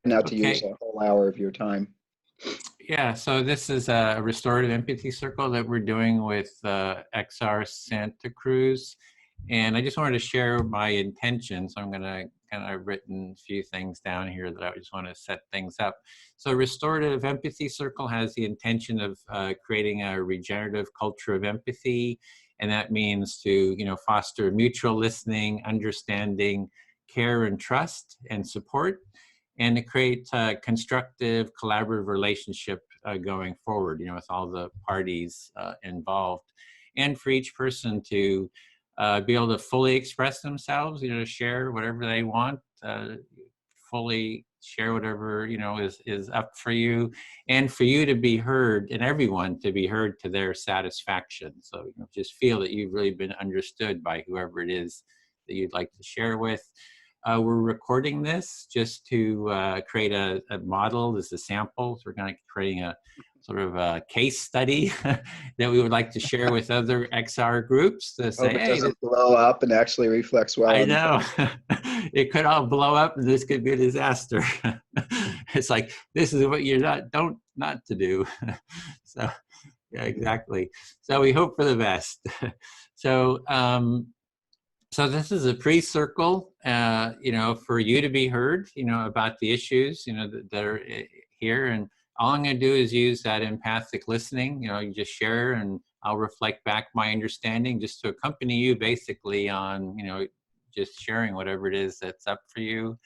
not to use Okay. a whole hour of your time. Yeah, so this is a restorative empathy circle that we're doing with XR Santa Cruz. And I just wanted to share my intention. So I'm going to kind of written a few things down here that I just want to set things up. So restorative empathy circle has the intention of creating a regenerative culture of empathy. And that means to, foster mutual listening, understanding, care and trust and support, and to create a constructive, collaborative relationship going forward, with all the parties involved. And for each person to be able to fully express themselves, to share whatever they want, fully share whatever, is up for you, and for you to be heard, and everyone to be heard to their satisfaction. So, just feel that you've really been understood by whoever it is that you'd like to share with. We're recording this just to create a model as a sample. So we're going to creating a sort of a case study that we would like to share with other XR groups to say, Hope it hey, doesn't blow up and actually reflects well I on the know it could all blow up and this could be a disaster. It's like, this is what you're not to do. So yeah, exactly. So we hope for the best. So, so this is a pre-circle, for you to be heard, about the issues, that are here. And all I'm going to do is use that empathic listening. You just share, and I'll reflect back my understanding just to accompany you basically on, just sharing whatever it is that's up for you.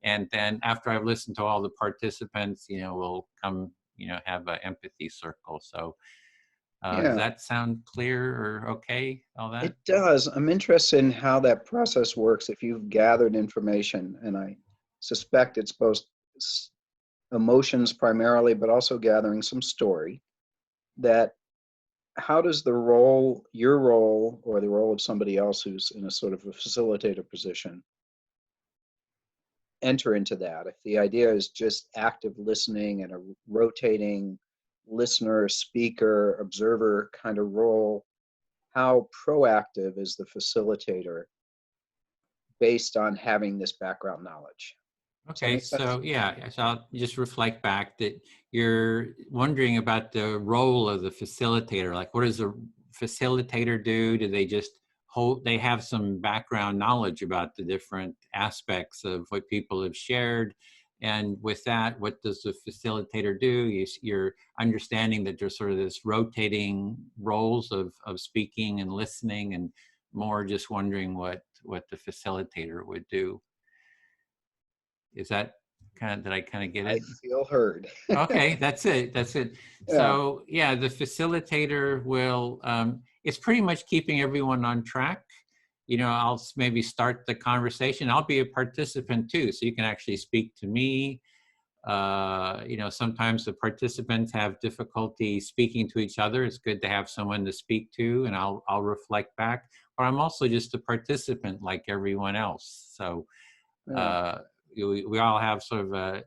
And then after I've listened to all the participants, we'll come, have an empathy circle. So does Yeah, that sound clear or okay, all that? it does. I'm interested in how that process works. If you've gathered information, and I suspect it's both emotions primarily, but also gathering some story, that how does your role, or the role of somebody else who's in a sort of a facilitator position, enter into that? If the idea is just active listening and a rotating listener, speaker, observer kind of role, how proactive is the facilitator based on having this background knowledge? Does that Okay, make sense? so yeah, so I'll just reflect back that you're wondering about the role of the facilitator. Like, what does a facilitator do? Do they just they have some background knowledge about the different aspects of what people have shared? And with that, what does the facilitator do? You're understanding that there's sort of this rotating roles of speaking and listening, and more just wondering what the facilitator would do. Is that did I kind of get I it? feel heard. Okay, that's it. That's it. Yeah. So yeah, the facilitator will, it's pretty much keeping everyone on track. I'll maybe start the conversation. I'll be a participant too, so you can actually speak to me. Sometimes the participants have difficulty speaking to each other. It's good to have someone to speak to, and I'll reflect back. Or I'm also just a participant like everyone else. So Yeah. uh, we all have sort of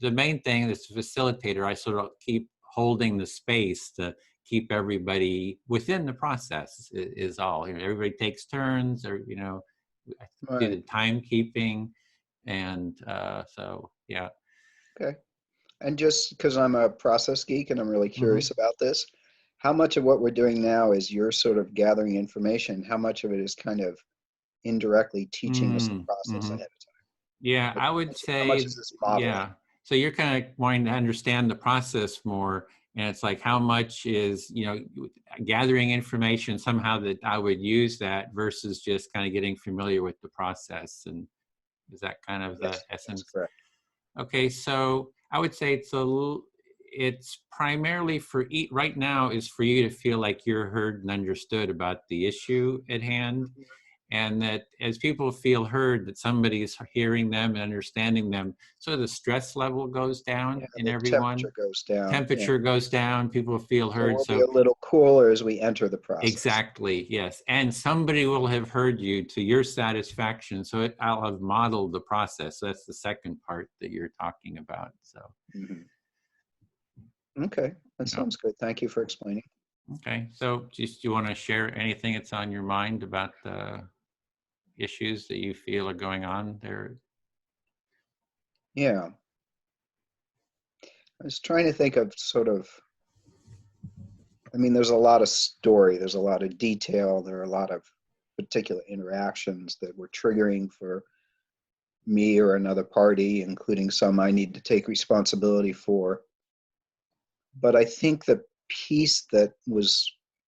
the main thing is the facilitator. I sort of keep holding the space to keep everybody within the process is all. Everybody takes turns, or I do Right. the timekeeping, and so yeah. Okay. And just because I'm a process geek and I'm really Mm-hmm. curious about this, how much of what we're doing now is you're sort of gathering information? How much of it is kind of indirectly teaching us the process Mm-hmm. ahead of time? Yeah, Like I would how much say, is this modeling? yeah. So you're kind of wanting to understand the process more, and it's like how much is, gathering information somehow that I would use that versus just kind of getting familiar with the process. And is that kind of the Yes, that's essence? correct. Okay, so I would say it's primarily for right now is for you to feel like you're heard and understood about the issue at hand, Mhm. and that as people feel heard, that somebody is hearing them and understanding them, so the stress level goes Yeah, down in the everyone, temperature goes down. Yeah. temperature goes down, people feel So heard. we'll be So a little cooler as we enter the process. exactly, yes, and somebody will have heard you to your satisfaction, so I'll have modeled the process. So that's the second part that you're talking about. So Mhm. Okay, that yeah. sounds good. Thank you for explaining. Okay, so just you want to share anything that's on your mind about the issues that you feel are going on there? Yeah. was trying to think of sort of, I mean, there's a lot of story, there's a lot of detail, there are a lot of particular interactions that were triggering for me or another party, including some I need to take responsibility for. But I think the piece that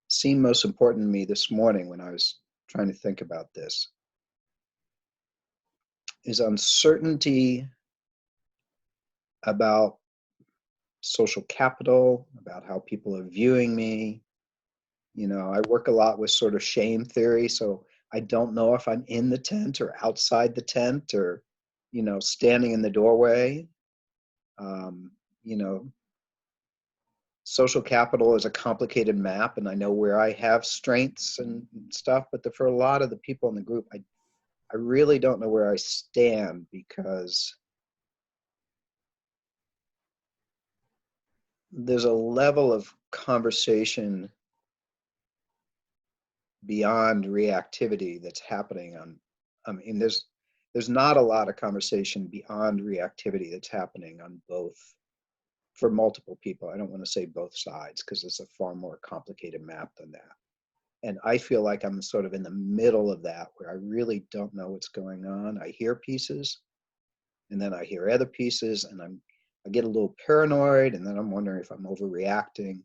seemed most important to me this morning when I was trying to think about this is uncertainty about social capital, about how people are viewing me. You know, I work a lot with sort of shame theory, so I don't know if I'm in the tent or outside the tent or, you know, standing in the doorway. You know, social capital is a complicated map, and I know where I have strengths and stuff, but for a lot of the people in the group, I really don't know where I stand, because there's a level of conversation beyond reactivity that's happening on, I mean, there's not a lot of conversation beyond reactivity that's happening on both, for multiple people. I don't want to say both sides, because it's a far more complicated map than that. And I feel like I'm sort of in the middle of that, where I really don't know what's going on. I hear pieces, and then I hear other pieces, and I get a little paranoid, and then I'm wondering if I'm overreacting.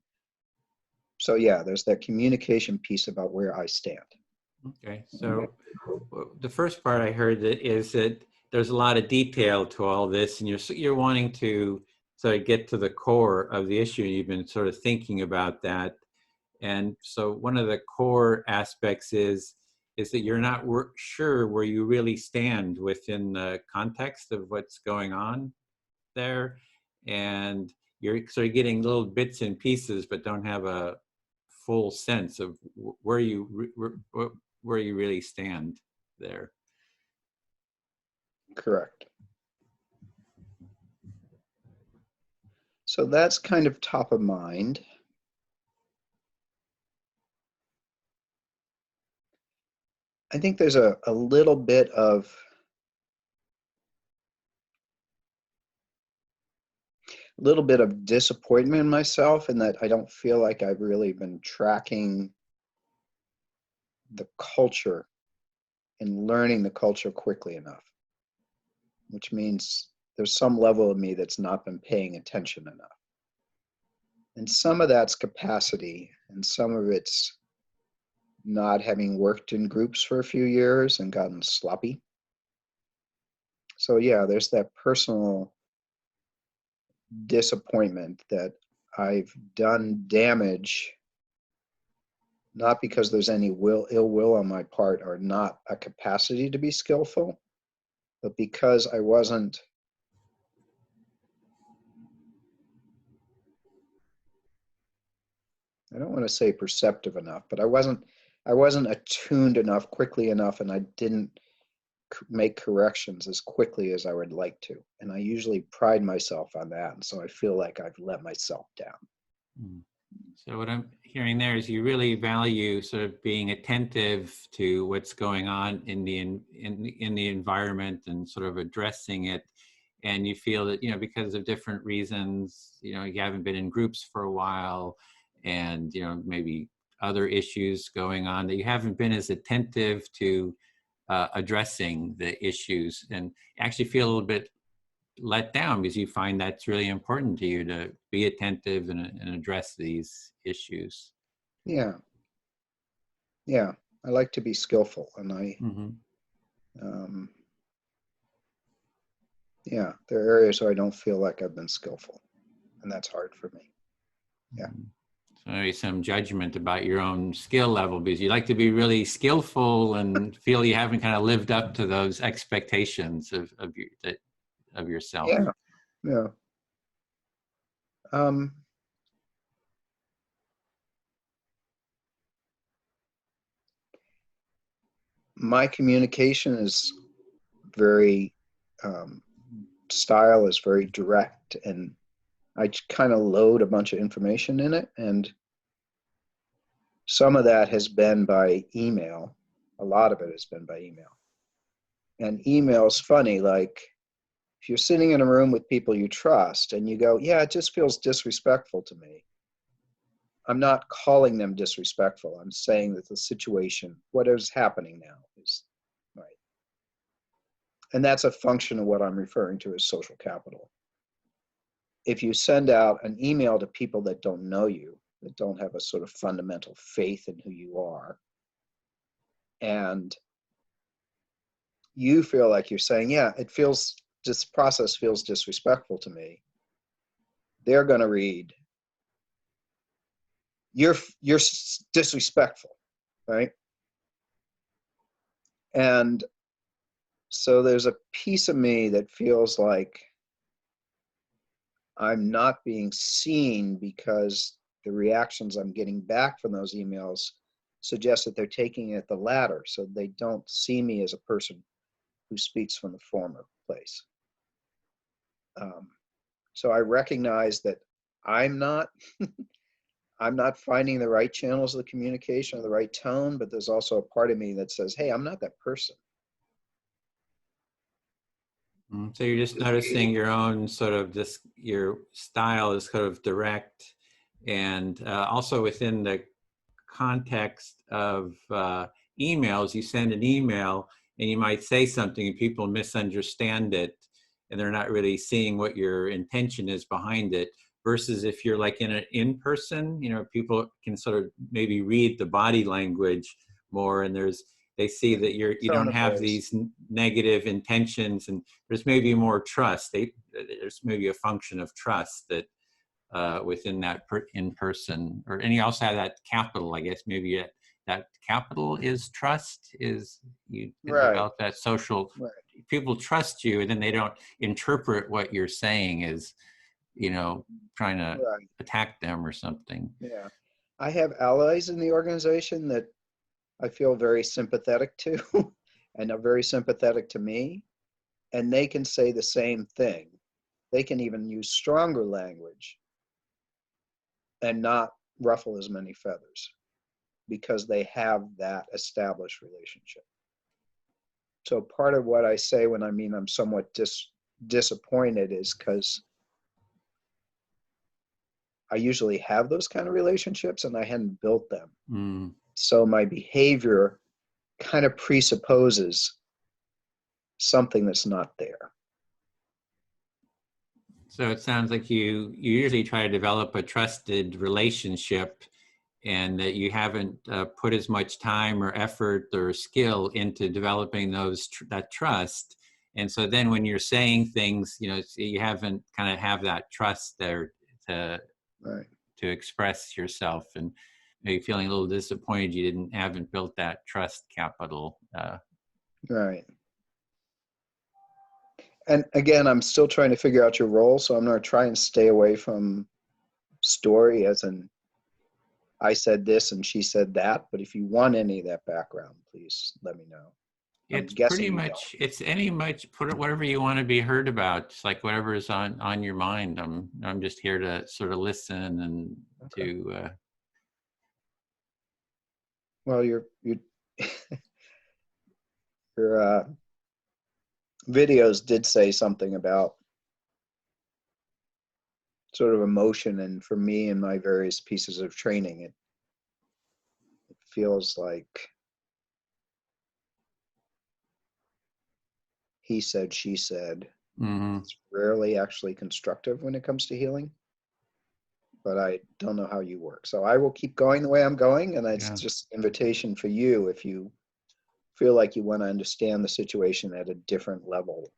So yeah, there's that communication piece about where I stand. Okay, so the first part I heard is that there's a lot of detail to all this, and you're wanting to sort of get to the core of the issue. You've been sort of thinking about that, and so one of the core aspects is that you're not sure where you really stand within the context of what's going on there, and you're sort of getting little bits and pieces, but don't have a full sense of where you really stand there. Correct. So that's kind of top of mind. I think there's a little bit of disappointment in myself, in that I don't feel like I've really been tracking the culture and learning the culture quickly enough, which means there's some level of me that's not been paying attention enough. And some of that's capacity, and some of it's not having worked in groups for a few years and gotten sloppy. So yeah, there's that personal disappointment that I've done damage, not because there's any ill will on my part, or not a capacity to be skillful, but because I wasn't I don't want to say perceptive enough, but I wasn't attuned enough quickly enough, and I didn't make corrections as quickly as I would like to. And I usually pride myself on that, and so I feel like I've let myself down. So what I'm hearing there is you really value sort of being attentive to what's going on in the environment and sort of addressing it. And you feel that, you know, because of different reasons, you know, you haven't been in groups for a while, and, you know, maybe other issues going on, that you haven't been as attentive to addressing the issues, and actually feel a little bit let down because you find that's really important to you to be attentive and address these issues. Yeah. I like to be skillful, and yeah, there are areas where I don't feel like I've been skillful, and that's hard for me. Yeah. So maybe some judgment about your own skill level, because you like to be really skillful and feel you haven't kind of lived up to those expectations of yourself. Yeah. My communication is very, style is very direct, and I kind of load a bunch of information in it, and some of that has been by email. A lot of it has been by email. And email's funny, like, if you're sitting in a room with people you trust and you go, yeah, it just feels disrespectful to me, I'm not calling them disrespectful. I'm saying that the situation, what is happening now, is right. And that's a function of what I'm referring to as social capital. If you send out an email to people that don't know you, that don't have a sort of fundamental faith in who you are, and you feel like you're saying, yeah, this process feels disrespectful to me, they're going to read, you're disrespectful, right? And so there's a piece of me that feels like I'm not being seen because the reactions I'm getting back from those emails suggest that they're taking it the latter. So they don't see me as a person who speaks from the former place. So I recognize that I'm not I'm not finding the right channels of the communication or the right tone, but there's also a part of me that says, hey, I'm not that person. So you're just noticing your own sort of your style is sort of direct, and also within the context of emails, you send an email and you might say something and people misunderstand it and they're not really seeing what your intention is behind it, versus if you're like in an in-person, people can sort of maybe read the body language more, and they see that you Tone don't of have voice. these negative intentions, and there's maybe more trust. There's maybe a function of trust that within that in person, and you also have that capital, I guess maybe that capital is trust, is you Right. develop that social, Right. people trust you and then they don't interpret what you're saying as, trying to Right. attack them or something. Yeah. I have allies in the organization that I feel very sympathetic to and are very sympathetic to me. And they can say the same thing. They can even use stronger language and not ruffle as many feathers because they have that established relationship. So part of what I say when I mean I'm somewhat disappointed is because I usually have those kind of relationships and I hadn't built them. Mm. So my behavior kind of presupposes something that's not there. So it sounds like you usually try to develop a trusted relationship, and that you haven't put as much time or effort or skill into developing that trust. And so then when you're saying things, you haven't kind of have that trust there to Right. to express yourself, and maybe feeling a little disappointed you haven't built that trust capital. Right. And again, I'm still trying to figure out your role, so I'm going to try and stay away from story as in I said this and she said that. But if you want any of that background, please let me know. I'm It's pretty guessing you don't. much, put it whatever you want to be heard about. It's like whatever is on your mind. I'm just here to sort of listen and Okay. to Well, your your videos did say something about sort of emotion, and for me and my various pieces of training, it feels like he said, she said. mm-hmm. It's rarely actually constructive when it comes to healing, but I don't know how you work. So I will keep going the way I'm going, and it's just an invitation for you if you feel like you want to understand the situation at a different level.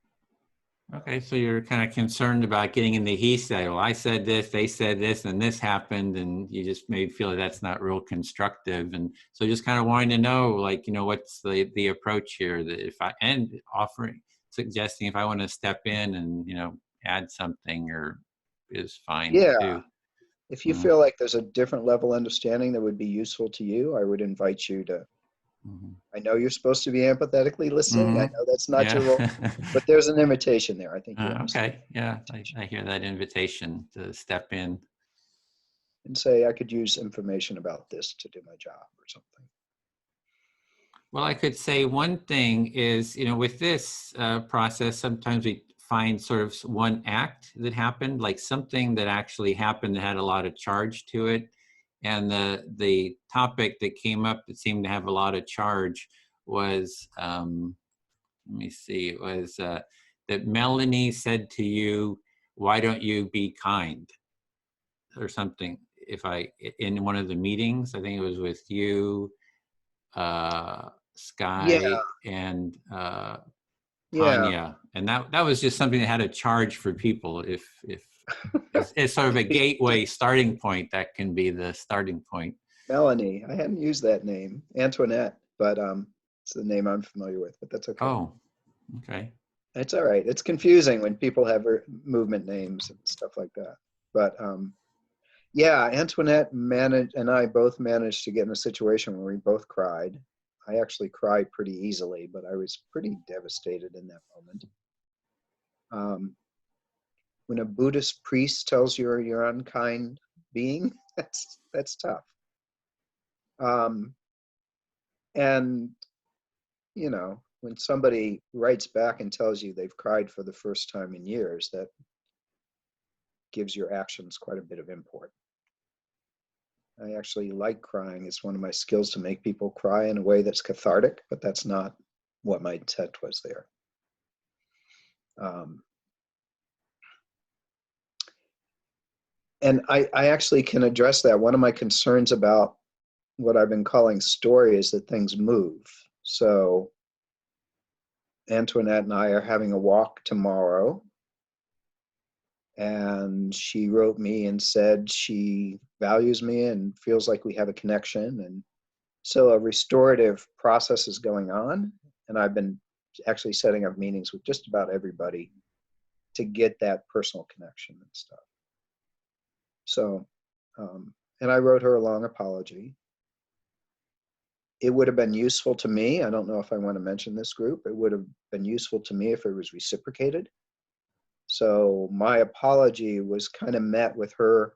Okay, so you're kind of concerned about getting in the he said, well, I said this, they said this, and this happened, and you just may feel that that's not real constructive. And so just kind of wanting to know, like, what's the approach here, that suggesting if I want to step in and, add something or is fine Yeah. too. If you feel like there's a different level understanding that would be useful to you, I would invite you to, I know you're supposed to be empathetically listening. I know that's not Yeah. your role, but there's an invitation there. I think you understand. Okay. Yeah. I hear that invitation to step in. And say, I could use information about this to do my job or something. Well, I could say one thing is, with this process, sometimes we find sort of one act that happened, like something that actually happened that had a lot of charge to it. And the topic that came up that seemed to have a lot of charge was, let me see, it was that Melanie said to you, "Why don't you be kind?" or something. In one of the meetings, I think it was with you, Yeah, Sky, and yeah, Tanya, and that was just something that had a charge for people. If it's sort of a gateway starting point, that can be the starting point. Melanie. I hadn't used that name, Antoinette, but it's the name I'm familiar with. But that's okay. Oh, okay. It's all right. It's confusing when people have movement names and stuff like that. But yeah, Antoinette managed, and I both managed to get in a situation where we both cried. I actually cried pretty easily, but I was pretty devastated in that moment. Um, when a Buddhist priest tells you you're unkind being, that's tough. Um, and you know, when somebody writes back and tells you they've cried for the first time in years, that gives your actions quite a bit of import. I actually like crying. It's one of my skills to make people cry in a way that's cathartic, but that's not what my intent was there. Um, and I actually can address that. One of my concerns about what I've been calling story is that things move. So Antoinette and I are having a walk tomorrow, and she wrote me and said she values me and feels like we have a connection. And so a restorative process is going on, and I've been actually setting up meetings with just about everybody to get that personal connection and stuff. So, and I wrote her a long apology. It would have been useful to me. I don't know if I want to mention this group. It would have been useful to me if it was reciprocated. So my apology was kind of met with her.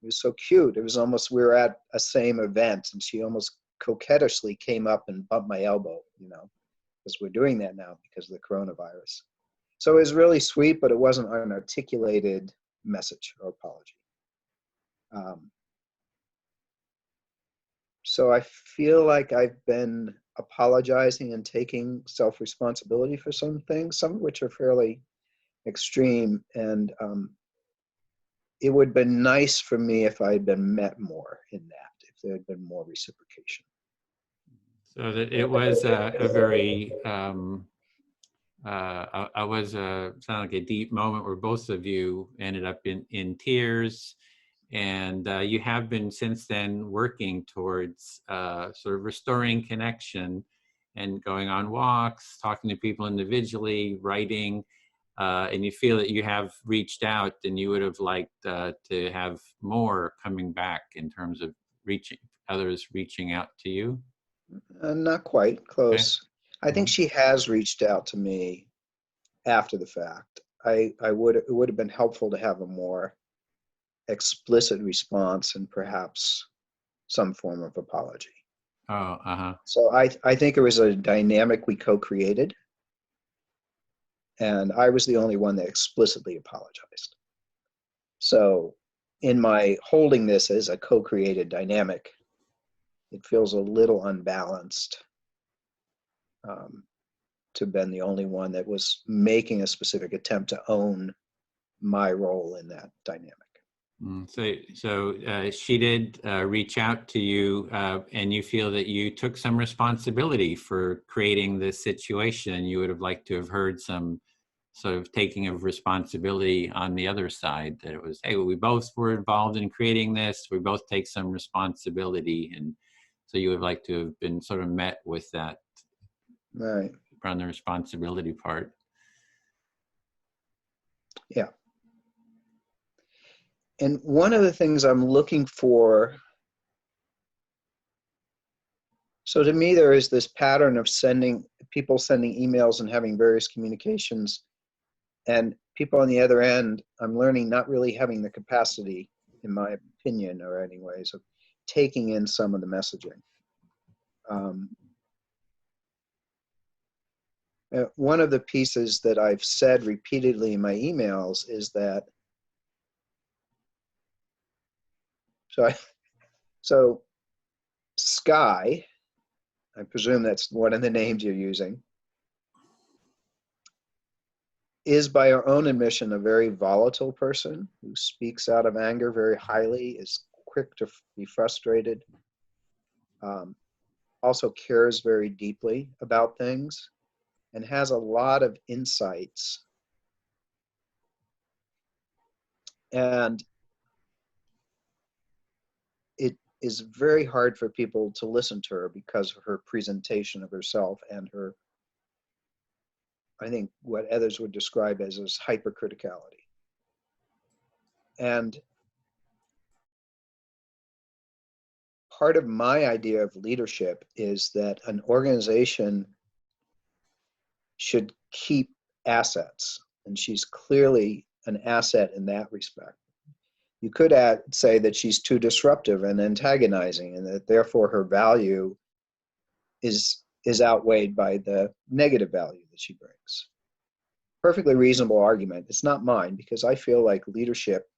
It was so cute. It was almost, we were at a same event, and she almost coquettishly came up and bumped my elbow, you know, because we're doing that now because of the coronavirus. So it was really sweet, but it wasn't an articulated message or apology. So I feel like I've been apologizing and taking self-responsibility for some things, some of which are fairly extreme. And it would have been nice for me if I had been met more in that, if there had been more reciprocation. So that it was a very, I was sound like a deep moment where both of you ended up in tears, and you have been since then working towards sort of restoring connection and going on walks, talking to people individually, writing, and you feel that you have reached out and you would have liked to have more coming back in terms of others reaching out to you. Not quite Okay. close. I think Mhm. she has reached out to me after the fact. It would have been helpful to have a more explicit response and perhaps some form of apology. Oh, uh-huh. So I think it was a dynamic we co-created, and I was the only one that explicitly apologized. So in my holding this as a co-created dynamic, it feels a little unbalanced to have been the only one that was making a specific attempt to own my role in that dynamic. So she did reach out to you, and you feel that you took some responsibility for creating this situation. You would have liked to have heard some sort of taking of responsibility on the other side, that it was, hey, we both were involved in creating this. We both take some responsibility. And so you would like to have been sort of met with that Right. on the responsibility part. Yeah. And one of the things I'm looking for, so to me, there is this pattern of people sending emails and having various communications, and people on the other end, I'm learning, not really having the capacity, in my opinion, or anyways, of taking in some of the messaging. One of the pieces that I've said repeatedly in my emails is that, so Sky, I presume that's one of the names you're using, is by her own admission a very volatile person who speaks out of anger very highly, is quick to be frustrated, also cares very deeply about things, and has a lot of insights. And it is very hard for people to listen to her because of her presentation of herself and her, I think, what others would describe as hypercriticality. And part of my idea of leadership is that an organization should keep assets, and she's clearly an asset in that respect. You could say that she's too disruptive and antagonizing, and that therefore her value is outweighed by the negative value that she brings. Perfectly reasonable argument. It's not mine, because I feel like leadership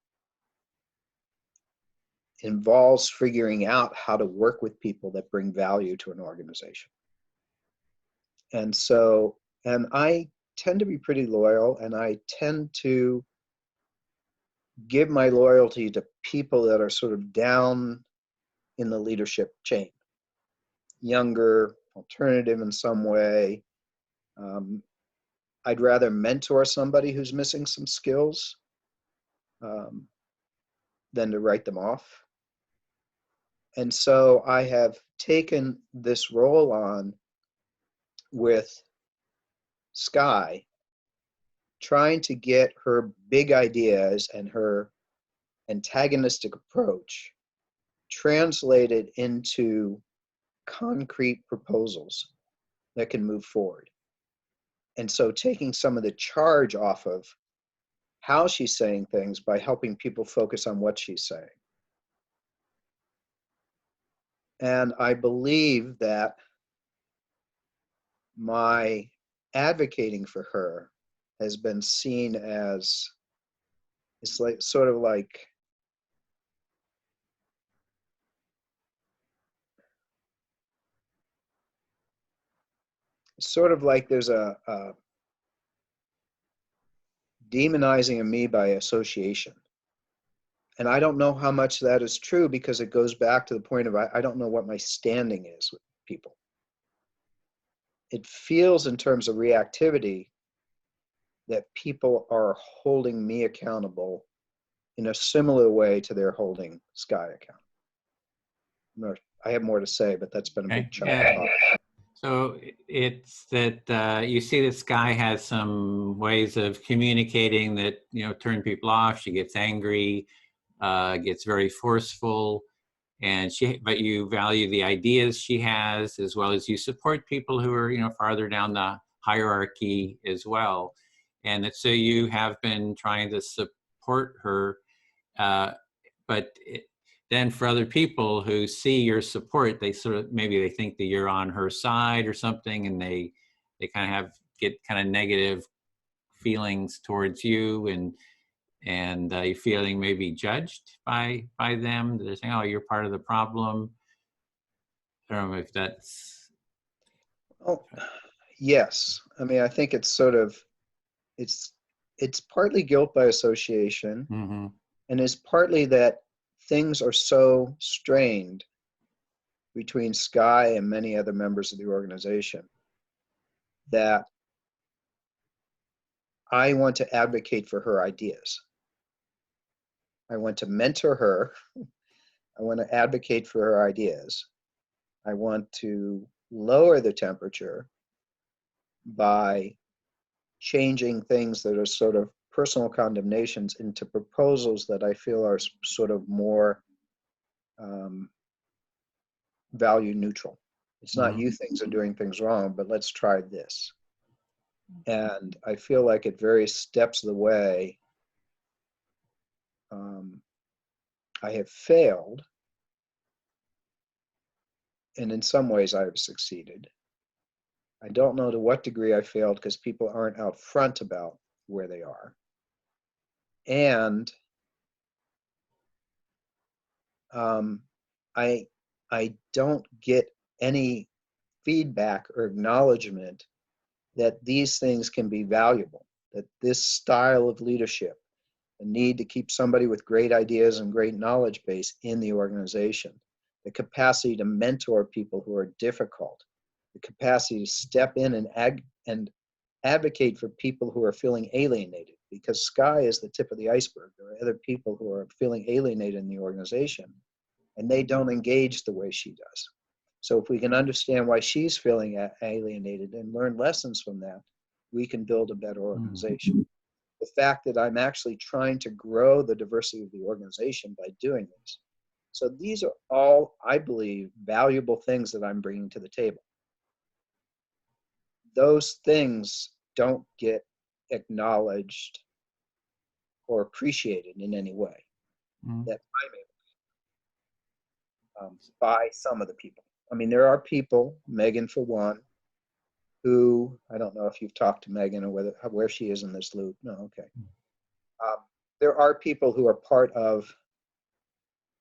involves figuring out how to work with people that bring value to an organization. And so, and I tend to be pretty loyal, and I tend to give my loyalty to people that are sort of down in the leadership chain, younger, alternative in some way. I'd rather mentor somebody who's missing some skills than to write them off. And so I have taken this role on with Sky, trying to get her big ideas and her antagonistic approach translated into concrete proposals that can move forward. And so taking some of the charge off of how she's saying things by helping people focus on what she's saying. And I believe that my advocating for her has been seen as, it's like sort of like there's a demonizing of me by association. And I don't know how much that is true, because it goes back to the point of I don't know what my standing is with people. It feels in terms of reactivity that people are holding me accountable in a similar way to their holding Sky accountable. I have more to say, but that's been a big chunk of talk. So it's that you see that Sky has some ways of communicating that, turn people off. She gets angry, gets very forceful, but you value the ideas she has, as well as you support people who are, farther down the hierarchy as well. And that, so you have been trying to support her, then for other people who see your support, they sort of, maybe they think that you're on her side or something, and they kind of get kind of negative feelings towards you, and you're feeling maybe judged by them. They're saying, "Oh, you're part of the problem." I don't know if that's. Oh, yes. I mean, I think it's sort of, it's partly guilt by association, Mm-hmm. and it's partly that things are so strained between Sky and many other members of the organization that I want to advocate for her ideas. I want to mentor her. I want to advocate for her ideas. I want to lower the temperature by changing things that are sort of personal condemnations into proposals that I feel are sort of more value neutral. It's not you things are doing things wrong, but let's try this. And I feel like at various steps of the way, I have failed, and in some ways I have succeeded. I don't know to what degree I failed because people aren't out front about where they are. And I don't get any feedback or acknowledgement that these things can be valuable, that this style of leadership, the need to keep somebody with great ideas and great knowledge base in the organization, the capacity to mentor people who are difficult, the capacity to step in and advocate for people who are feeling alienated, because Sky is the tip of the iceberg. There are other people who are feeling alienated in the organization, and they don't engage the way she does. So if we can understand why she's feeling alienated and learn lessons from that, we can build a better organization. The fact that I'm actually trying to grow the diversity of the organization by doing this. So these are all, I believe, valuable things that I'm bringing to the table. Those things don't get acknowledged or appreciated in any way that I'm able by some of the people. I mean, there are people, Megan for one, who, I don't know if you've talked to Megan or where she is in this loop. No, okay. There are people who are part of,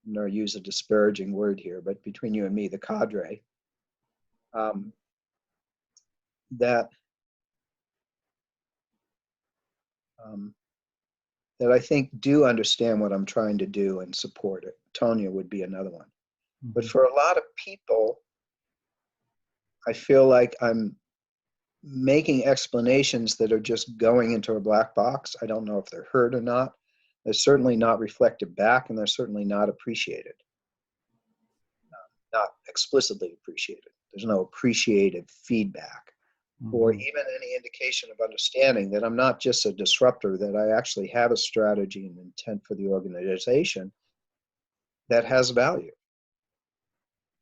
I'm going to use a disparaging word here, but between you and me, the cadre, that that I think do understand what I'm trying to do and support it. Tonya would be another one. But for a lot of people, I feel like I'm making explanations that are just going into a black box. I don't know if they're heard or not. They're certainly not reflected back, and they're certainly not appreciated. Not explicitly appreciated. There's no appreciative feedback or even any indication of understanding that I'm not just a disruptor, that I actually have a strategy and intent for the organization that has value.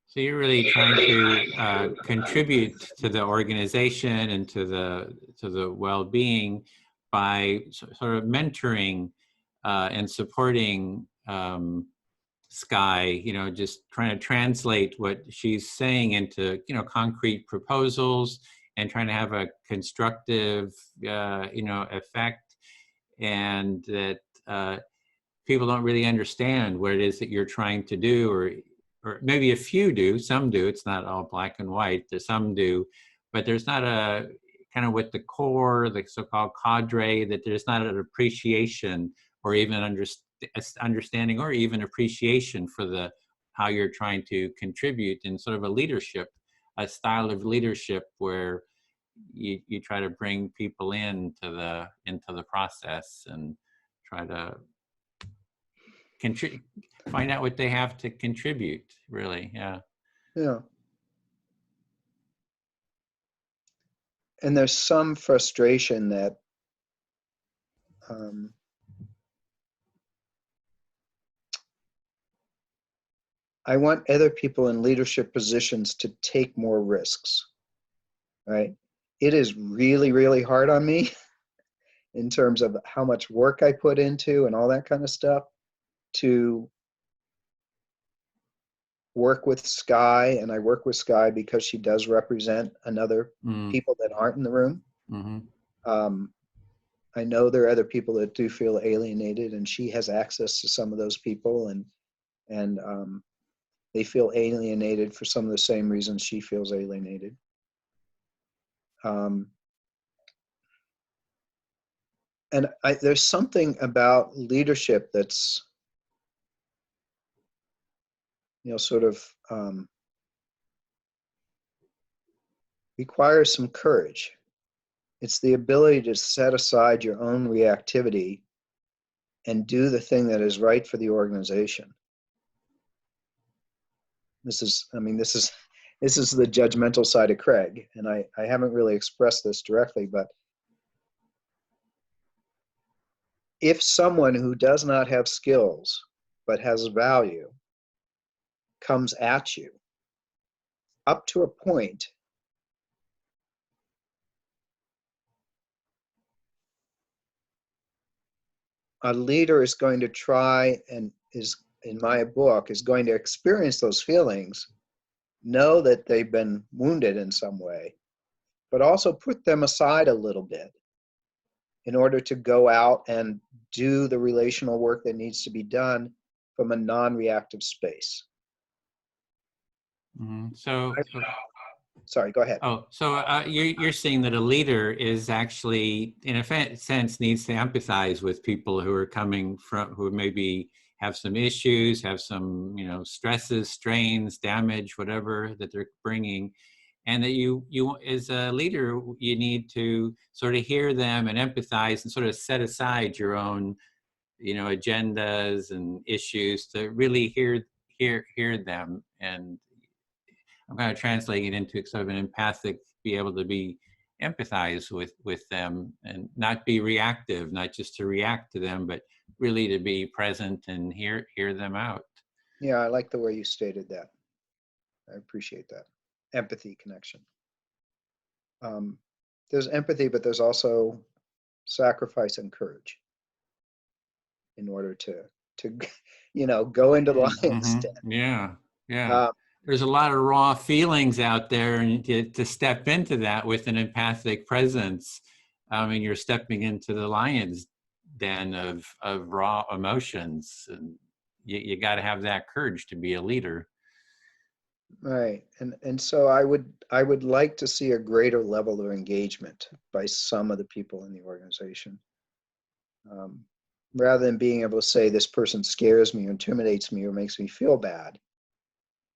So you're really trying to contribute to the organization and to the well-being by sort of mentoring and supporting Sky, you know, just trying to translate what she's saying into, you know, concrete proposals and trying to have a constructive, you know, effect, and that people don't really understand what it is that you're trying to do, or maybe a few do, some do. It's not all black and white. Some do, but there's not a kind of with the core, the so-called cadre, that there's not an appreciation or even understanding or even appreciation for the how you're trying to contribute in sort of a leadership, a style of leadership where you try to bring people into the process and try to find out what they have to contribute, really. Yeah. And there's some frustration that I want other people in leadership positions to take more risks, right? It is really, really hard on me in terms of how much work I put into and all that kind of stuff to work with Sky. And I work with Sky because she does represent another people that aren't in the room. I know there are other people that do feel alienated, and she has access to some of those people, and they feel alienated for some of the same reasons she feels alienated. And there's something about leadership that's, you know, sort of requires some courage. It's the ability to set aside your own reactivity and do the thing that is right for the organization. This is the judgmental side of Craig, and I haven't really expressed this directly, but if someone who does not have skills but has value comes at you, up to a point, a leader is going to try and is, in my book, is going to experience those feelings, know that they've been wounded in some way, but also put them aside a little bit in order to go out and do the relational work that needs to be done from a non-reactive space. So, Sorry, go ahead. you're saying that a leader is actually, in a sense, needs to empathize with people who are coming from, who maybe have some issues, have some, stresses, strains, damage, whatever that they're bringing, and that you as a leader, you need to sort of hear them and empathize and sort of set aside your own, agendas and issues to really hear them. And I'm kind of translating it into sort of an empathic, be able to be empathize with them and not be reactive, not just to react to them, but really to be present and hear them out. Yeah, I like the way you stated that. I appreciate that. Empathy connection. There's empathy, but there's also sacrifice and courage in order to go into the lion's den. Yeah. There's a lot of raw feelings out there, and to step into that with an empathic presence, you're stepping into the lion's den of raw emotions, and you got to have that courage to be a leader. Right, and so I would like to see a greater level of engagement by some of the people in the organization, rather than being able to say this person scares me or intimidates me or makes me feel bad.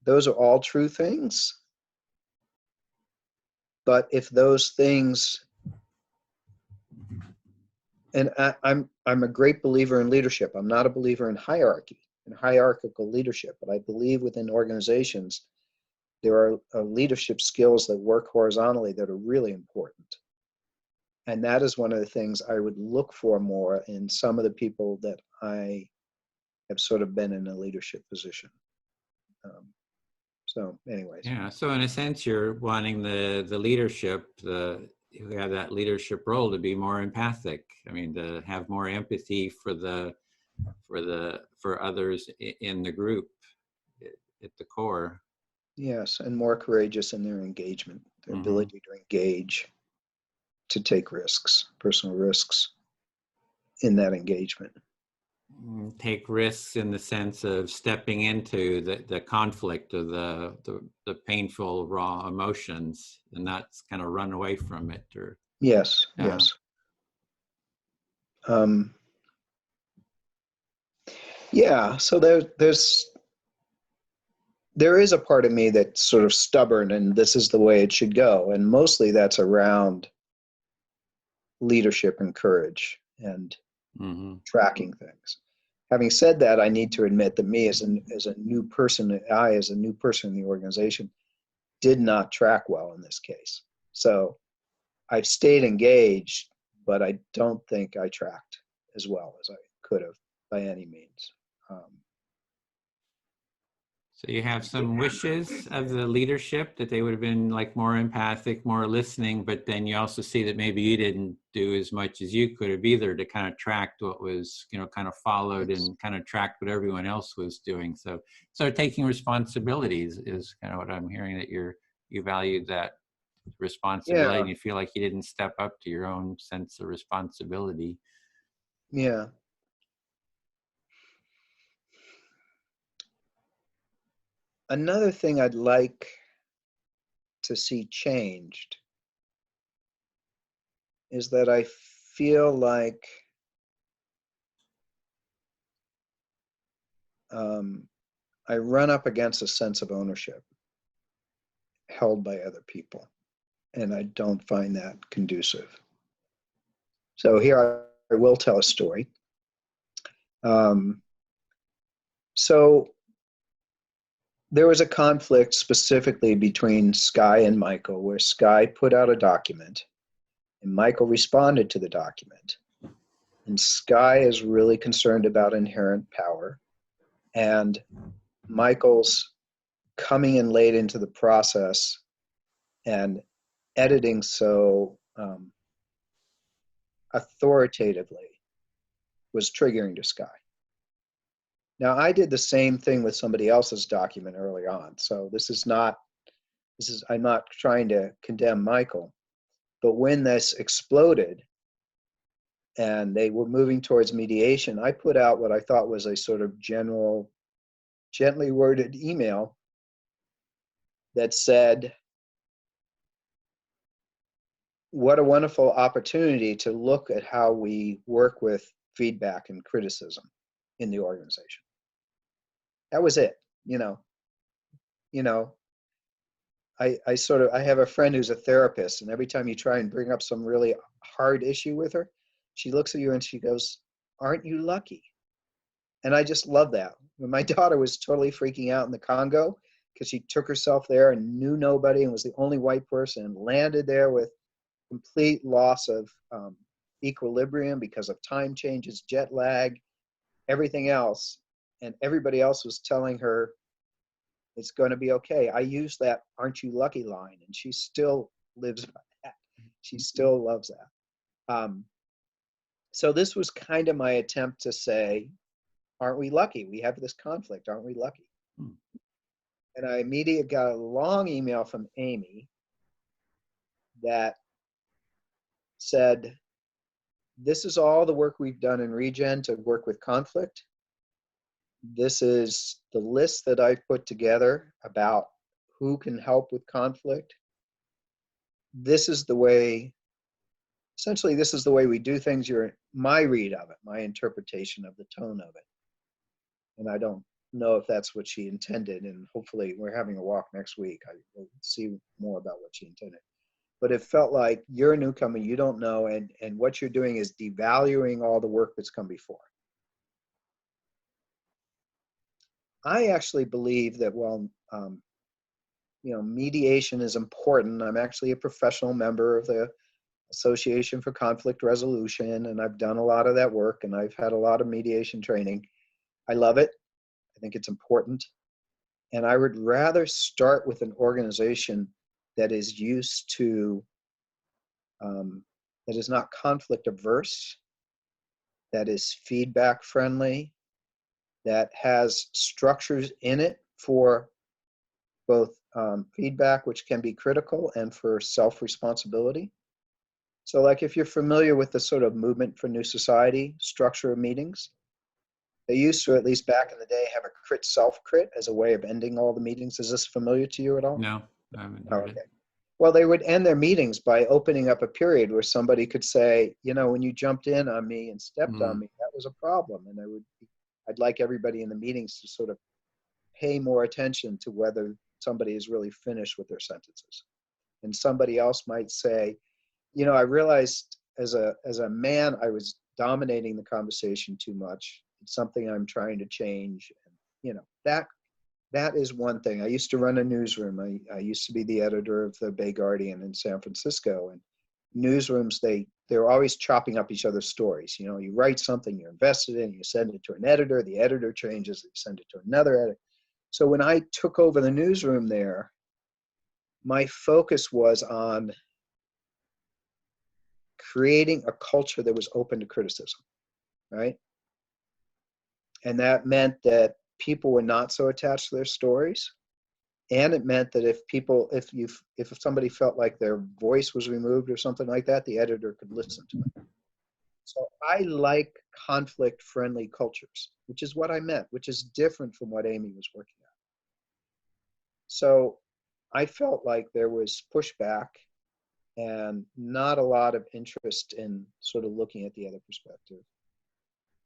Those are all true things, but if those things, and I'm a great believer in leadership. I'm not a believer in hierarchy and hierarchical leadership, but I believe within organizations there are leadership skills that work horizontally that are really important. And that is one of the things I would look for more in some of the people that I have sort of been in a leadership position. So anyways. Yeah, so in a sense, you're wanting the leadership, who have that leadership role, to be more empathic. I mean, to have more empathy for others in the group at the core. Yes, and more courageous in their engagement, their ability to engage, to take risks, personal risks in that engagement. Take risks in the sense of stepping into the conflict or the painful raw emotions, and not kind of run away from it. Or yes. Yeah, so there is a part of me that's sort of stubborn and this is the way it should go, and mostly that's around leadership and courage and tracking things. Having said that, I need to admit that me as a new person in the organization did not track well in this case. So I've stayed engaged, but I don't think I tracked as well as I could have by any means. So you have some wishes of the leadership that they would have been like more empathic, more listening, but then you also see that maybe you didn't do as much as you could have either to kind of track what was, kind of followed and kind of tracked what everyone else was doing. So taking responsibilities is kind of what I'm hearing, that you valued that responsibility, and you feel like you didn't step up to your own sense of responsibility. Yeah. Another thing I'd like to see changed is that I feel like I run up against a sense of ownership held by other people, and I don't find that conducive. So here I will tell a story. So there was a conflict specifically between Skye and Michael, where Skye put out a document and Michael responded to the document. And Skye is really concerned about inherent power, and Michael's coming in late into the process and editing so authoritatively was triggering to Skye. Now, I did the same thing with somebody else's document early on. So I'm not trying to condemn Michael, But when this exploded and they were moving towards mediation, I put out what I thought was a sort of general, gently worded email that said, what a wonderful opportunity to look at how we work with feedback and criticism in the organization. That was it. You know, I have a friend who's a therapist, and every time you try and bring up some really hard issue with her, she looks at you and she goes, "Aren't you lucky?" And I just love that. When my daughter was totally freaking out in the Congo because she took herself there and knew nobody and was the only white person, and landed there with complete loss of equilibrium because of time changes, jet lag, everything else, and everybody else was telling her it's going to be okay. I use that "aren't you lucky" line, and she still lives by that. She still loves that. So this was kind of my attempt to say, aren't we lucky? We have this conflict. Aren't we lucky? And I immediately got a long email from Amy that said, this is all the work we've done in Regen to work with conflict. This is the list that I've put together about who can help with conflict. This is the way, essentially, this is the way we do things. My read of it, my interpretation of the tone of it. And I don't know if that's what she intended. And hopefully we're having a walk next week. I will see more about what she intended. But it felt like you're a newcomer, you don't know, and what you're doing is devaluing all the work that's come before. I actually believe that while mediation is important, I'm actually a professional member of the Association for Conflict Resolution, and I've done a lot of that work, and I've had a lot of mediation training. I love it. I think it's important. And I would rather start with an organization that is used to, that is not conflict averse, that is feedback friendly, that has structures in it for both feedback, which can be critical, and for self-responsibility. So like if you're familiar with the sort of movement for new society structure of meetings, they used to, at least back in the day, have a crit self-crit as a way of ending all the meetings. Is this familiar to you at all? No, I haven't heard it. Well, they would end their meetings by opening up a period where somebody could say, when you jumped in on me and stepped on me, that was a problem. And I'd like everybody in the meetings to sort of pay more attention to whether somebody is really finished with their sentences. And somebody else might say, I realized as a man, I was dominating the conversation too much. It's something I'm trying to change. And, that is one thing. I used to run a newsroom. I used to be the editor of the Bay Guardian in San Francisco. And newsrooms, they're always chopping up each other's stories. You write something you're invested in, you send it to an editor, the editor changes it, you send it to another editor. So when I took over the newsroom there, my focus was on creating a culture that was open to criticism, right? And that meant that people were not so attached to their stories. And it meant that if somebody felt like their voice was removed or something like that, the editor could listen to it. So I like conflict-friendly cultures, which is what I meant, which is different from what Amy was working on. So I felt like there was pushback and not a lot of interest in sort of looking at the other perspective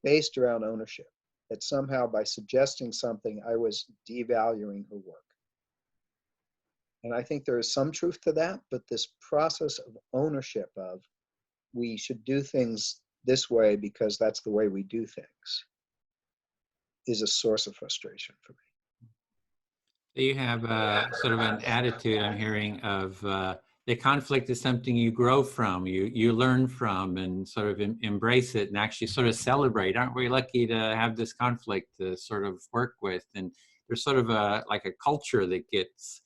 based around ownership, that somehow by suggesting something, I was devaluing her work. And I think there is some truth to that, but this process of ownership of we should do things this way because that's the way we do things is a source of frustration for me. You have sort of an attitude I'm hearing of the conflict is something you grow from, you learn from, and sort of embrace it and actually sort of celebrate. Aren't we lucky to have this conflict to sort of work with? And there's sort of like a culture that gets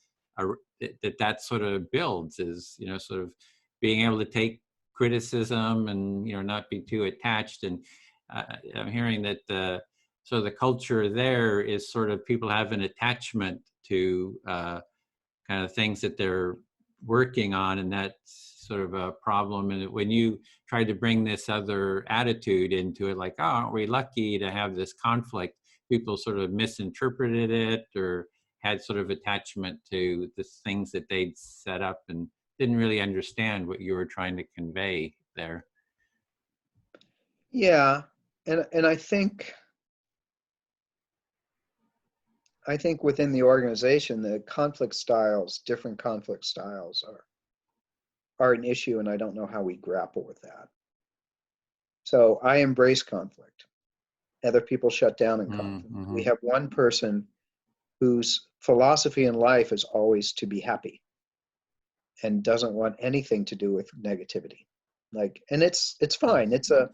that sort of builds, is sort of being able to take criticism and not be too attached. And I'm hearing that so the culture there is sort of people have an attachment to kind of things that they're working on, and that sort of a problem. And when you tried to bring this other attitude into it, like, oh, aren't we lucky to have this conflict? People sort of misinterpreted it or had sort of attachment to the things that they'd set up and didn't really understand what you were trying to convey there. Yeah, and I think within the organization, the different conflict styles are an issue, and I don't know how we grapple with that. So I embrace conflict. Other people shut down in conflict. Mm-hmm. We have one person whose philosophy in life is always to be happy and doesn't want anything to do with negativity. And it's fine. It's a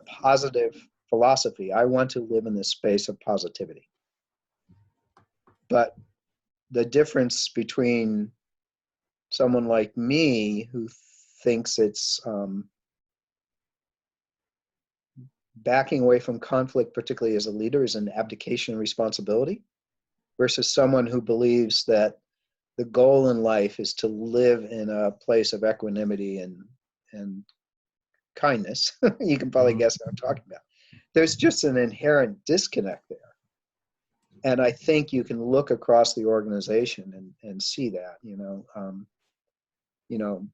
positive philosophy. I want to live in this space of positivity. But the difference between someone like me who thinks it's backing away from conflict, particularly as a leader, is an abdication of responsibility, versus someone who believes that the goal in life is to live in a place of equanimity and kindness. You can probably guess what I'm talking about. There's just an inherent disconnect there. And I think you can look across the organization and see that,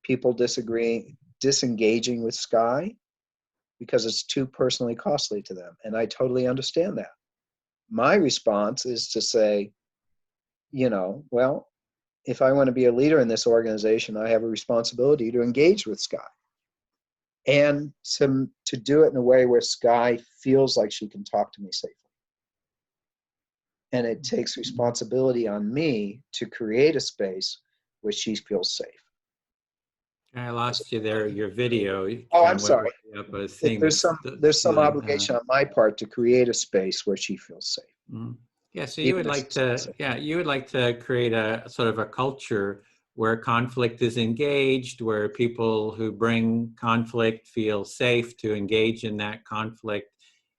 people disengaging with Sky because it's too personally costly to them. And I totally understand that. My response is to say, well, if I want to be a leader in this organization, I have a responsibility to engage with Sky and to do it in a way where Sky feels like she can talk to me safely. And it takes responsibility on me to create a space where she feels safe. I lost you there, your video. Oh, I'm sorry. Up, I was seeing There's some obligation on my part to create a space where she feels safe. Mm-hmm. Yeah, so you would like to create a sort of a culture where conflict is engaged, where people who bring conflict feel safe to engage in that conflict,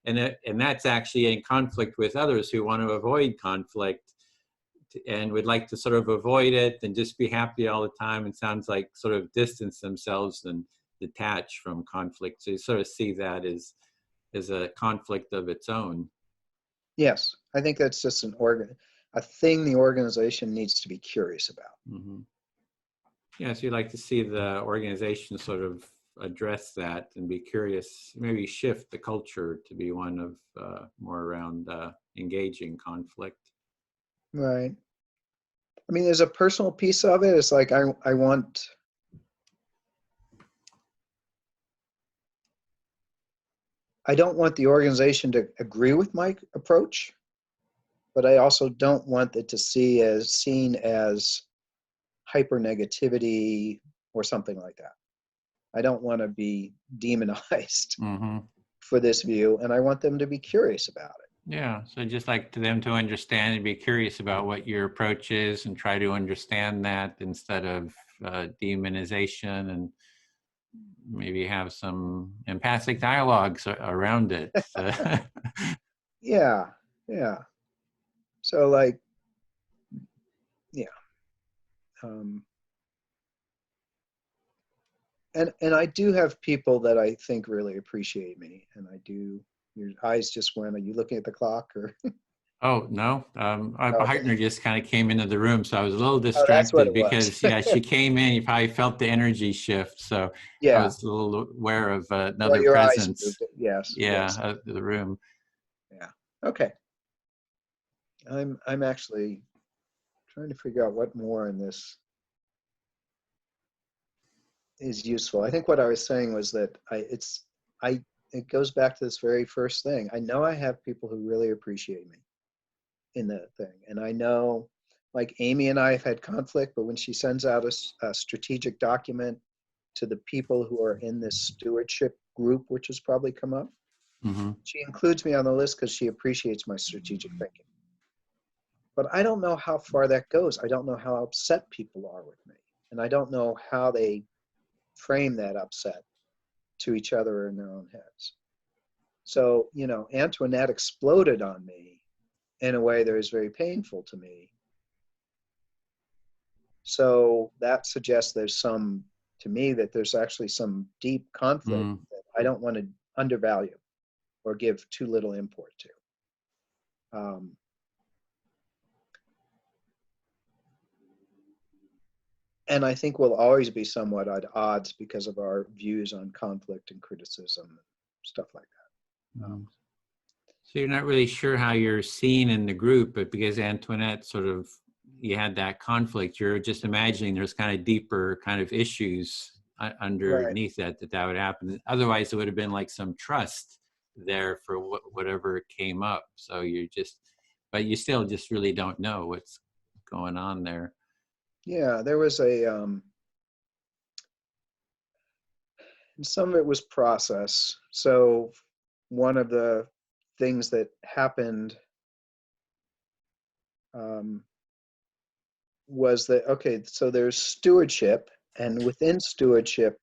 and that's actually in conflict with others who want to avoid conflict and would like to sort of avoid it and just be happy all the time, and sounds like sort of distance themselves and detach from conflict. So you sort of see that as a conflict of its own. Yes, I think that's just a thing the organization needs to be curious about. Mm-hmm. Yeah, so you'd like to see the organization sort of address that and be curious, maybe shift the culture to be one of more around engaging conflict. Right. I mean, there's a personal piece of it. It's like I don't want the organization to agree with my approach, but I also don't want it to seen as hyper negativity or something like that. I don't want to be demonized for this view, and I want them to be curious about it. Yeah, so just like to them to understand and be curious about what your approach is and try to understand that instead of demonization, and maybe have some empathic dialogues around it. Yeah. So and I do have people that I think really appreciate me, and I do. Your eyes just went. Are you looking at the clock or? Oh, no. Our Okay. partner just kind of came into the room, so I was a little Oh, that's what distracted it was. because, yeah, she came in. You probably felt the energy shift. So I Yeah. was a little aware of another Well, your eyes presence. moved. Yes. Yeah, Yes. of the room. Yeah. Okay. I'm actually trying to figure out what more in this is useful. I think what I was saying was that it goes back to this very first thing. I know I have people who really appreciate me in that thing. And I know, like Amy and I have had conflict, but when she sends out a strategic document to the people who are in this stewardship group, which has probably come up, she includes me on the list because she appreciates my strategic thinking. But I don't know how far that goes. I don't know how upset people are with me. And I don't know how they frame that upset to each other in their own heads. So, Antoinette exploded on me in a way that is very painful to me. So that suggests there's some to me that there's actually some deep conflict Mm. that I don't want to undervalue or give too little import to. And I think we'll always be somewhat at odds because of our views on conflict and criticism and stuff like that. Mm. So you're not really sure how you're seen in the group, but because Antoinette sort of, you had that conflict, you're just imagining there's kind of deeper kind of issues Right. underneath that would happen. Otherwise, it would have been like some trust there for whatever came up. So you're just, but you still just really don't know what's going on there. Yeah, there was some of it was process. So one of the things that happened was that, okay, so there's stewardship, and within stewardship,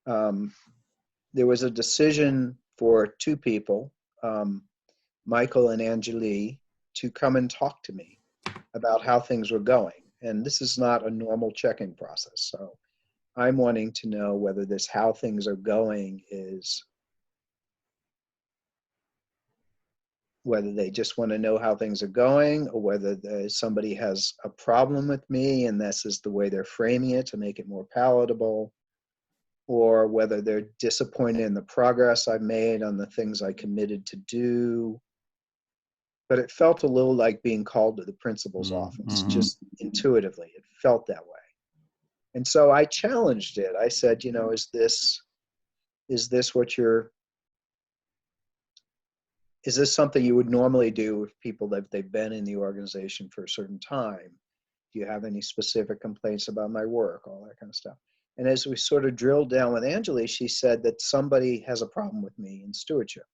there was a decision for two people, Michael and Angeli, to come and talk to me about how things were going. And this is not a normal check-in process. So I'm wanting to know whether this how things are going is whether they just want to know how things are going, or whether somebody has a problem with me and this is the way they're framing it to make it more palatable, or whether they're disappointed in the progress I made on the things I committed to do. But it felt a little like being called to the principal's office, Mm-hmm. just intuitively. It felt that way. And so I challenged it. I said, you know, is this what you're, is this something you would normally do with people that they've been in the organization for a certain time? Do you have any specific complaints about my work? All that kind of stuff. And as we sort of drilled down with Angeli, she said that somebody has a problem with me in stewardship.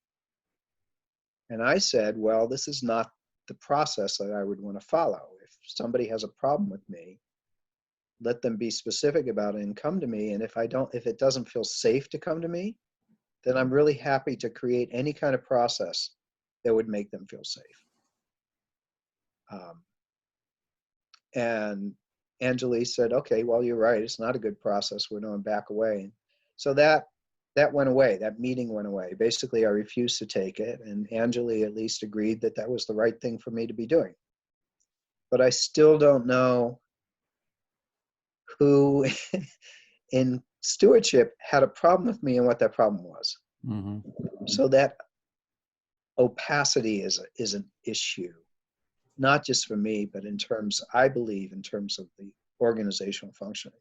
And I said, well, this is not the process that I would want to follow. If somebody has a problem with me, let them be specific about it and come to me. And if it doesn't feel safe to come to me, then I'm really happy to create any kind of process that would make them feel safe. And Angeli said, okay, well, you're right. It's not a good process. We're going to back away. So that went away. That meeting went away. Basically, I refused to take it. And Angeli at least agreed that that was the right thing for me to be doing. But I still don't know who in stewardship had a problem with me and what that problem was. Mm-hmm. So that opacity is an issue, not just for me, but I believe in terms of the organizational functioning.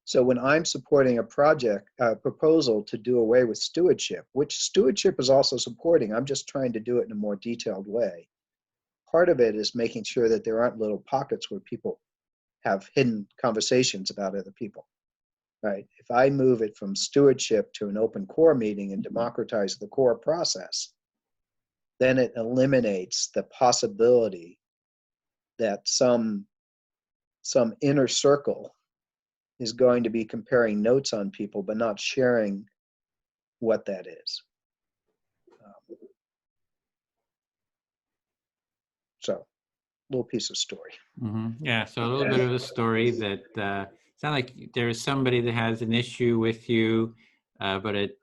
So when I'm supporting a proposal to do away with stewardship, which stewardship is also supporting, I'm just trying to do it in a more detailed way. Part of it is making sure that there aren't little pockets where people have hidden conversations about other people, right? If I move it from stewardship to an open core meeting and democratize the core process, then it eliminates the possibility that some inner circle is going to be comparing notes on people, but not sharing what that is. So, little piece of story. Mm-hmm. Yeah, so a little bit of a story that it's not like there's somebody that has an issue with you, but it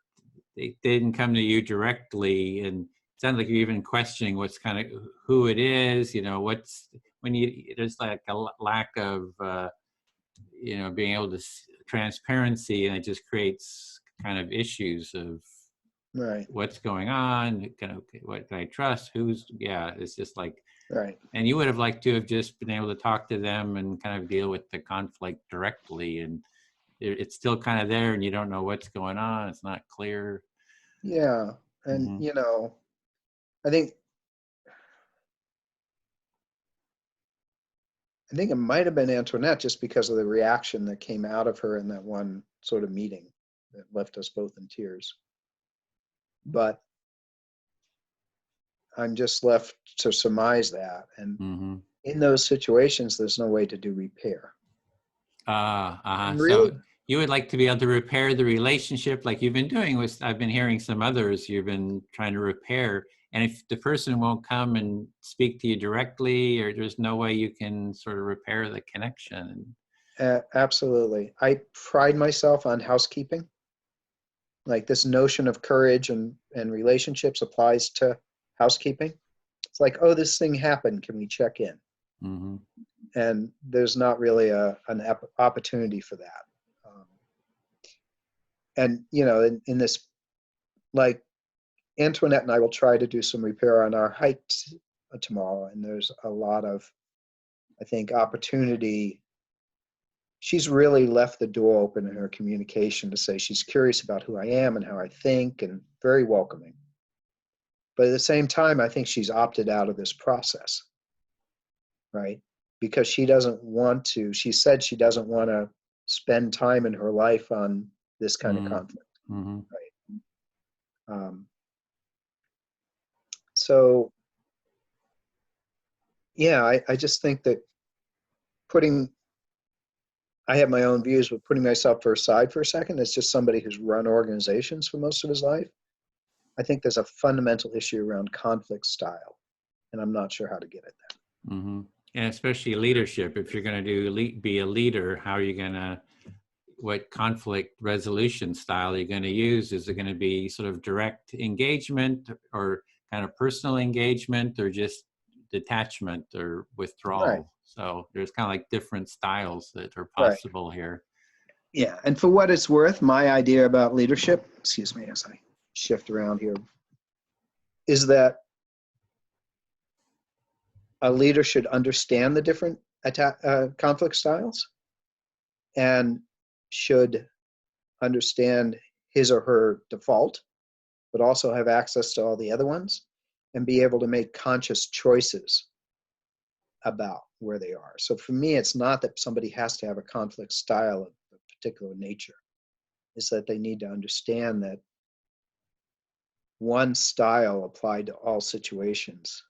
didn't come to you directly, and it sounds like you're even questioning what's kind of who it is. You know, what's when there's like a lack of being able to transparency, and it just creates kind of issues of Right. what's going on. What can I trust? It's just like. Right. And you would have liked to have just been able to talk to them and kind of deal with the conflict directly. And it's still kind of there and you don't know what's going on. It's not clear. Yeah. And, Mm-hmm. I think it might have been Antoinette just because of the reaction that came out of her in that one sort of meeting that left us both in tears. But I'm just left to surmise that. And Mm-hmm. in those situations, there's no way to do repair. And So really, you would like to be able to repair the relationship like you've been doing with, I've been hearing some others you've been trying to repair. And if the person won't come and speak to you directly, or there's no way you can sort of repair the connection. Absolutely. I pride myself on housekeeping. Like this notion of courage and relationships applies to housekeeping. It's like, oh, this thing happened. Can we check in? Mm-hmm. And there's not really an opportunity for that. Um, and, you know, in this, like Antoinette and I will try to do some repair on our hike tomorrow. And there's a lot of, I think, opportunity. She's really left the door open in her communication to say she's curious about who I am and how I think, and very welcoming. But at the same time, I think she's opted out of this process, right? Because she doesn't want to, she said she doesn't want to spend time in her life on this kind of conflict, Mm-hmm. right? So, yeah, I just think that putting, I have my own views, but putting myself aside for a second, as just somebody who's run organizations for most of his life, I think there's a fundamental issue around conflict style, and I'm not sure how to get at that. Mm-hmm. And especially leadership. If you're going to be a leader, how are you going to, what conflict resolution style are you going to use? Is it going to be sort of direct engagement or kind of personal engagement or just detachment or Right, withdrawal? So there's kind of like different styles that are right. possible here. Yeah, and for what it's worth, my idea about leadership, excuse me as I shift around here, is that a leader should understand the different conflict styles and should understand his or her default, but also have access to all the other ones and be able to make conscious choices about where they are. So for me, it's not that somebody has to have a conflict style of a particular nature. It's that they need to understand that one style applied to all situations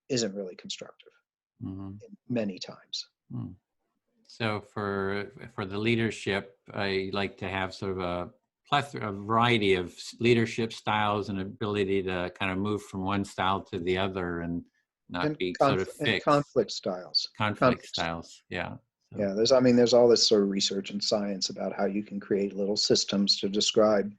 isn't really constructive many times. Mm. So for the leadership, I like to have sort of a plethora, a variety of leadership styles and ability to kind of move from one style to the other and not be sort of And fixed. conflict styles. Conflict styles, yeah. So, Yeah, there's all this sort of research and science about how you can create little systems to describe,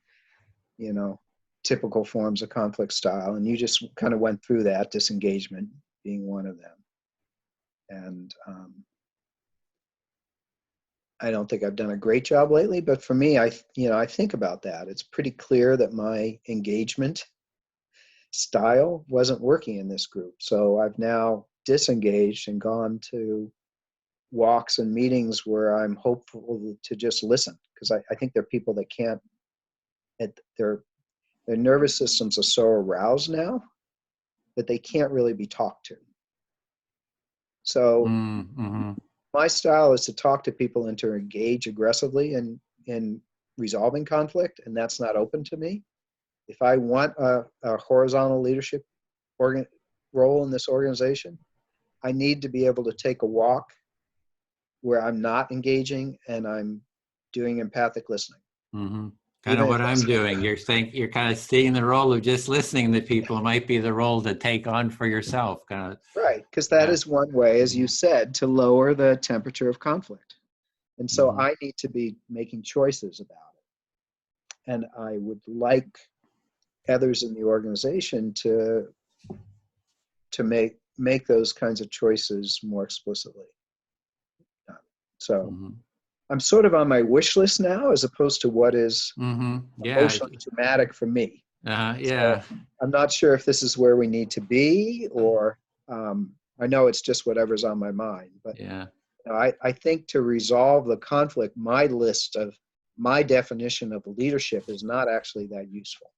you know, typical forms of conflict style. And you just kind of went through that, disengagement being one of them. And I don't think I've done a great job lately, but for me, I think about that. It's pretty clear that my engagement style wasn't working in this group. So I've now disengaged and gone to walks and meetings where I'm hopeful to just listen, because I think there are people that can't, their nervous systems are so aroused now that they can't really be talked to. So my style is to talk to people and to engage aggressively in resolving conflict, and that's not open to me. If I want a horizontal leadership role in this organization, I need to be able to take a walk where I'm not engaging and I'm doing empathic listening. Kind of what I'm doing. You're saying you're kind of seeing the role of just listening to people. It might be the role to take on for yourself, kind of. Right, because that is one way, as you said, to lower the temperature of conflict. And so I need to be making choices about it. And I would like others in the organization to make those kinds of choices more explicitly. So I'm sort of on my wish list now, as opposed to what is emotionally traumatic for me. So I'm not sure if this is where we need to be, or I know it's just whatever's on my mind. But I think to resolve the conflict, my definition of leadership is not actually that useful,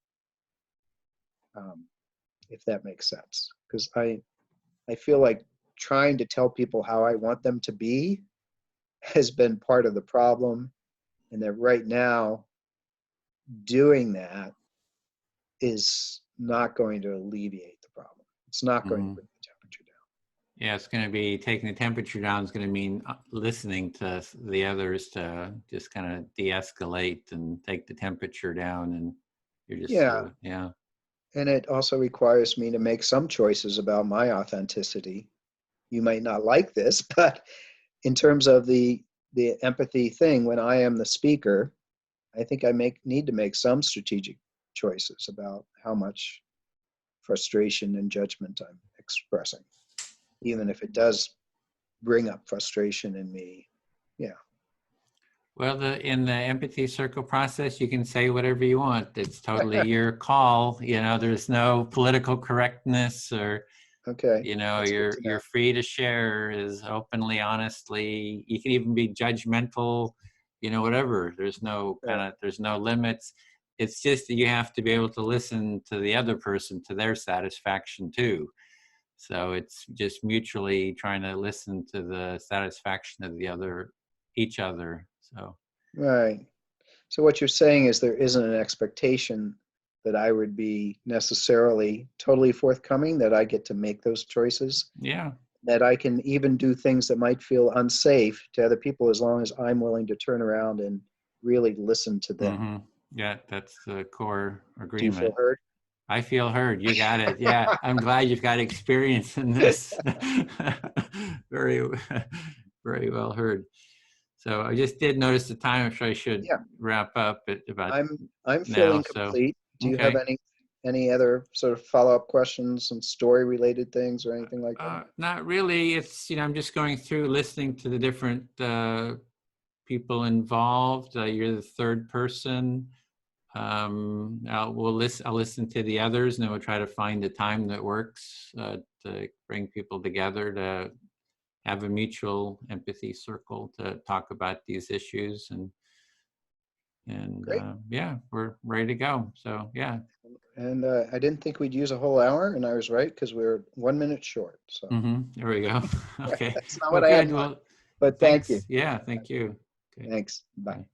if that makes sense. Because I feel like trying to tell people how I want them to be has been part of the problem, and that right now doing that is not going to alleviate the problem. It's not going to bring the temperature down. Yeah, it's going to be taking the temperature down is going to mean listening to the others to just kind of de-escalate and take the temperature down, and you're just And it also requires me to make some choices about my authenticity. You might not like this, but in terms of the empathy thing, when I am the speaker, I think I need to make some strategic choices about how much frustration and judgment I'm expressing, even if it does bring up frustration in me. Yeah. Well, in the empathy circle process, you can say whatever you want. It's totally your call. You know, there's no political correctness or, Okay. you know, That's good to know. you're free to share as openly, honestly. You can even be judgmental, you know, whatever. Right. There's no limits. It's just that you have to be able to listen to the other person to their satisfaction too. So it's just mutually trying to listen to the satisfaction of each other. So. Right. So what you're saying is there isn't an expectation that I would be necessarily totally forthcoming, that I get to make those choices, Yeah. that I can even do things that might feel unsafe to other people as long as I'm willing to turn around and really listen to them. Mm-hmm. Yeah, that's the core Do you feel agreement. heard? I feel heard. You got it. Yeah, I'm glad you've got experience in this. Very, very well heard. So I just did notice the time. I'm sure I should Yeah, wrap up at about I'm now. feeling So, complete. Do you have okay. any other sort of follow-up questions, some story related things or anything like that? Not really. It's, I'm just going through listening to the different people involved. You're the third person. I'll listen to the others, and then we'll try to find a time that works to bring people together to have a mutual empathy circle to talk about these issues. And Great. yeah, we're ready to go. So yeah. And I didn't think we'd use a whole hour, and I was right because we're 1 minute short. So There we go. Okay. that's not Well, what I had in good. mind. Well, But thank you. thanks. Yeah, thank you. Okay. Thanks. Bye. Bye.